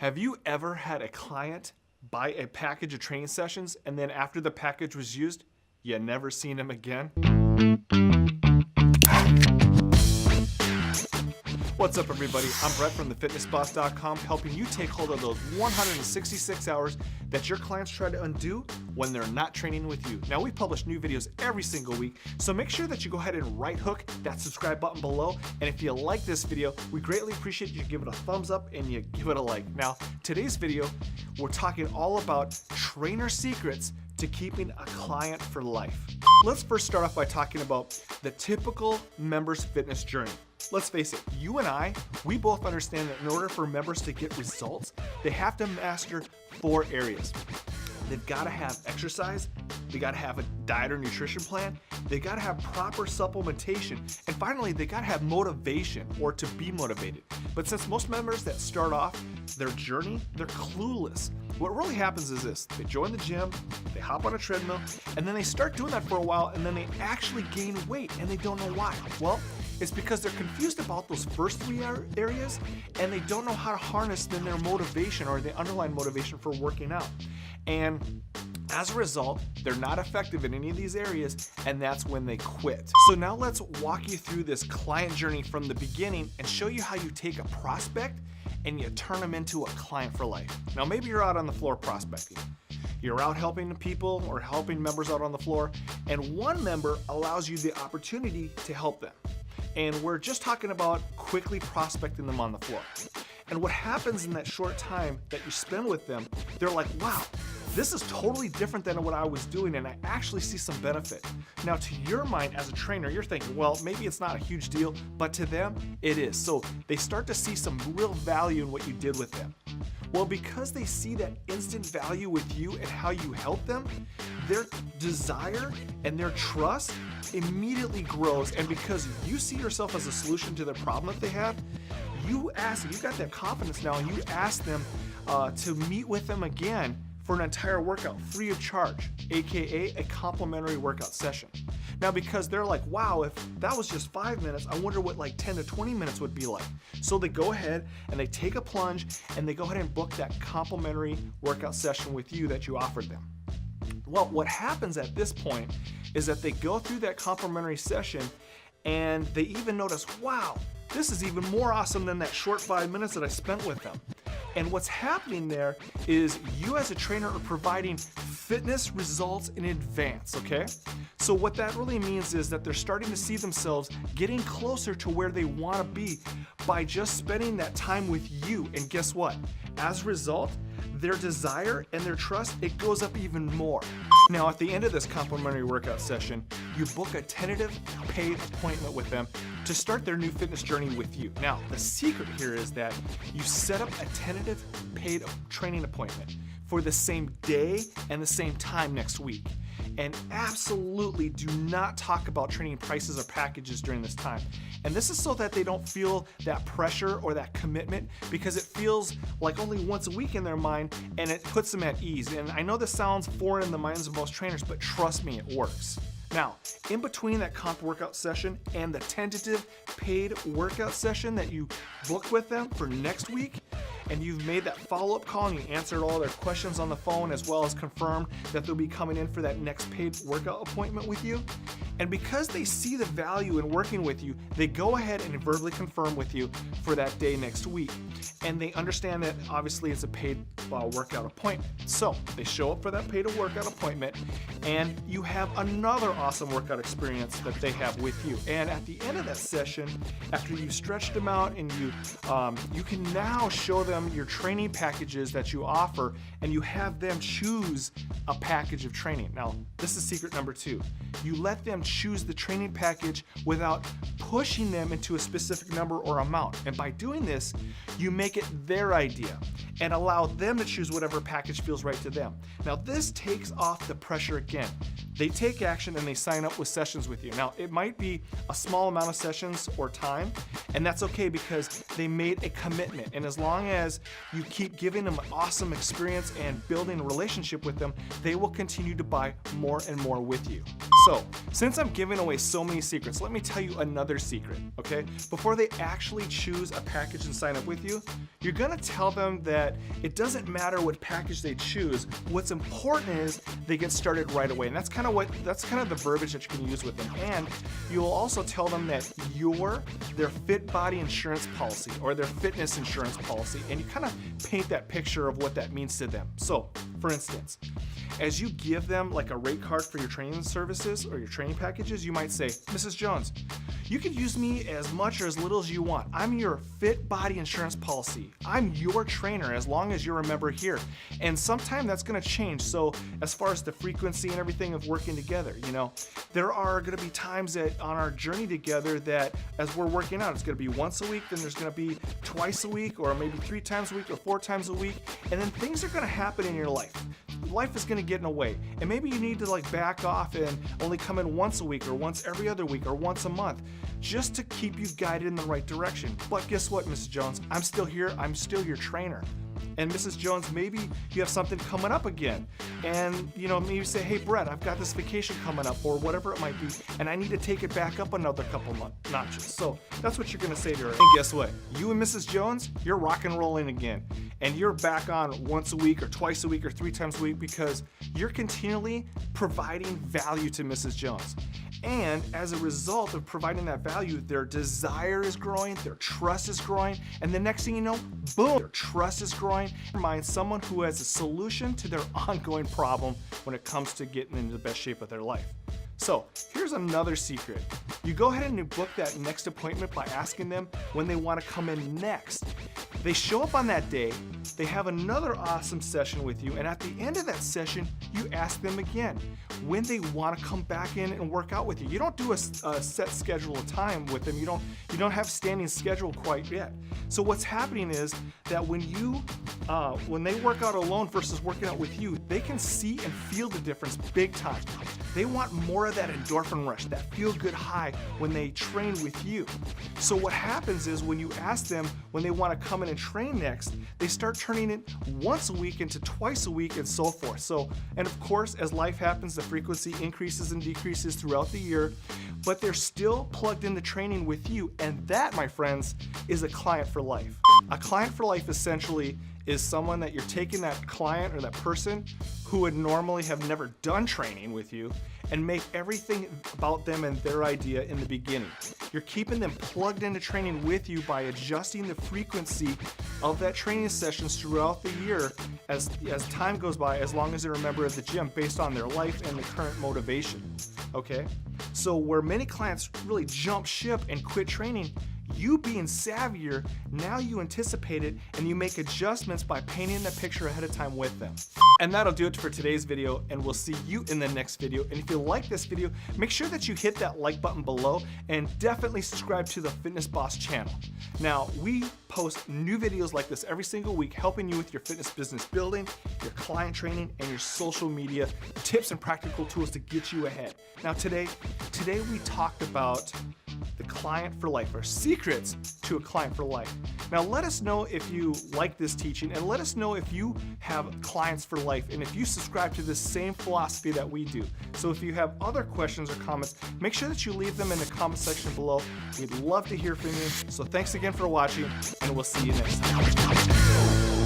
Have you ever had a client buy a package of training sessions and then after the package was used, you never seen him again? What's up, everybody? I'm Brett from thefitnessboss.com, helping you take hold of those 166 hours that your clients try to undo when they're not training with you. Now, we publish new videos every single week, so make sure that you go ahead and right hook that subscribe button below. And if you like this video, we greatly appreciate you give it a thumbs up and you give it a like. Now, today's video, we're talking all about trainer secrets to keeping a client for life. Let's first start off by talking about the typical member's fitness journey. Let's face it, you and I, we both understand that in order for members to get results, they have to master 4 areas. They've got to have exercise, they got to have a diet or nutrition plan, they got to have proper supplementation, and finally, they got to have motivation or to be motivated. But since most members that start off their journey, they're clueless. What really happens is this: they join the gym, they hop on a treadmill, and then they start doing that for a while, and then they actually gain weight, and they don't know why. Well, it's because they're confused about those first 3 areas, and they don't know how to harness then their motivation or the underlying motivation for working out. And as a result, they're not effective in any of these areas, and that's when they quit. So now let's walk you through this client journey from the beginning and show you how you take a prospect and you turn them into a client for life. Now, maybe you're out on the floor prospecting. You're out helping people or helping members out on the floor, and one member allows you the opportunity to help them. And we're just talking about quickly prospecting them on the floor. And what happens in that short time that you spend with them, they're like, wow, this is totally different than what I was doing, and I actually see some benefit. Now, to your mind as a trainer, you're thinking, well, maybe it's not a huge deal, but to them, it is. So they start to see some real value in what you did with them. Well, because they see that instant value with you and how you help them, their desire and their trust immediately grows. And because you see yourself as a solution to their problem that they have, you got that confidence now, and you ask them to meet with them again for an entire workout free of charge, aka a complimentary workout session. Now, because they're like, wow, if that was just 5 minutes, I wonder what like 10 to 20 minutes would be like. So they go ahead and they take a plunge and they go ahead and book that complimentary workout session with you that you offered them. Well, what happens at this point is that they go through that complimentary session and they even notice, wow, this is even more awesome than that short 5 minutes that I spent with them. And what's happening there is you as a trainer are providing fitness results in advance, okay? So what that really means is that they're starting to see themselves getting closer to where they want to be by just spending that time with you. And guess what? As a result, their desire and their trust, it goes up even more. Now, at the end of this complimentary workout session, you book a tentative paid appointment with them to start their new fitness journey with you. Now, the secret here is that you set up a tentative paid training appointment for the same day and the same time next week. And absolutely do not talk about training prices or packages during this time. And this is so that they don't feel that pressure or that commitment, because it feels like only once a week in their mind, and it puts them at ease. And I know this sounds foreign in the minds of most trainers, but trust me, it works. Now, in between that comp workout session and the tentative paid workout session that you booked with them for next week, and you've made that follow-up call and you answered all their questions on the phone, as well as confirmed that they'll be coming in for that next paid workout appointment with you. And because they see the value in working with you, they go ahead and verbally confirm with you for that day next week. And they understand that obviously it's a paid workout appointment. So they show up for that paid workout appointment, and you have another awesome workout experience that they have with you. And at the end of that session, after you've stretched them out and you can now show them your training packages that you offer, and you have them choose a package of training. Now, this is secret number 2. You let them choose the training package without pushing them into a specific number or amount. And by doing this, you make it their idea and allow them to choose whatever package feels right to them. Now, this takes off the pressure again. they take action and they sign up with sessions with you. Now, it might be a small amount of sessions or time, and that's okay because they made a commitment. And as long as you keep giving them an awesome experience and building a relationship with them, they will continue to buy more and more with you. So, since I'm giving away so many secrets, let me tell you another secret, okay? Before they actually choose a package and sign up with you, you're gonna tell them that it doesn't matter what package they choose. What's important is they get started right away. And that's kind of the verbiage that you can use with them. And you'll also tell them that you're their fit body insurance policy or their fitness insurance policy. And you kind of paint that picture of what that means to them. So, for instance, as you give them like a rate card for your training services or your training packages, you might say, Mrs. Jones, you could use me as much or as little as you want. I'm your fit body insurance policy. I'm your trainer as long as you're a member here. And sometime that's gonna change. So as far as the frequency and everything of working together, there are gonna be times that on our journey together that as we're working out, it's gonna be once a week, then there's gonna be twice a week, or maybe 3 times a week or 4 times a week. And then things are gonna happen in your life. Life is gonna get in the way. And maybe you need to back off and only come in once a week or once every other week or once a month just to keep you guided in the right direction. But guess what, Mrs. Jones? I'm still here. I'm still your trainer. And Mrs. Jones, maybe you have something coming up again. And maybe you say, hey Brett, I've got this vacation coming up or whatever it might be, and I need to take it back up another couple notches. So that's what you're gonna say to her. And guess what? You and Mrs. Jones, you're rock and rolling again. And you're back on once a week or twice a week or 3 times a week because you're continually providing value to Mrs. Jones. And as a result of providing that value, their desire is growing, their trust is growing, and the next thing you know, boom, their trust is growing. Mind someone who has a solution to their ongoing problem when it comes to getting into the best shape of their life. So here's another secret. You go ahead and you book that next appointment by asking them when they want to come in next. They show up on that day, they have another awesome session with you, and at the end of that session, you ask them again when they want to come back in and work out with you. You don't do a set schedule of time with them. You don't have standing schedule quite yet. So what's happening is that when they work out alone versus working out with you, they can see and feel the difference big time. They want more of that endorphin rush, that feel-good high when they train with you. So what happens is when you ask them when they want to come in and train next, they start turning it once a week into twice a week and so forth. So, and of course, as life happens, the frequency increases and decreases throughout the year, but they're still plugged into training with you. And that, my friends, is a client for life. A client for life essentially is someone that you're taking that client or that person who would normally have never done training with you and make everything about them and their idea in the beginning. You're keeping them plugged into training with you by adjusting the frequency of that training sessions throughout the year as time goes by, as long as they're a member of the gym based on their life and the current motivation, okay? So where many clients really jump ship and quit training, you being savvier, now you anticipate it and you make adjustments by painting the picture ahead of time with them. And that'll do it for today's video, and we'll see you in the next video. And if you like this video, make sure that you hit that like button below and definitely subscribe to the Fitness Boss channel. Now, we post new videos like this every single week, helping you with your fitness business building, your client training, and your social media tips and practical tools to get you ahead. Now, today we talked about the client for life, or secrets to a client for life. Now let us know if you like this teaching, and let us know if you have clients for life and if you subscribe to the same philosophy that we do. So if you have other questions or comments, make sure that you leave them in the comment section below. We'd love to hear from you. So thanks again for watching, and we'll see you next time.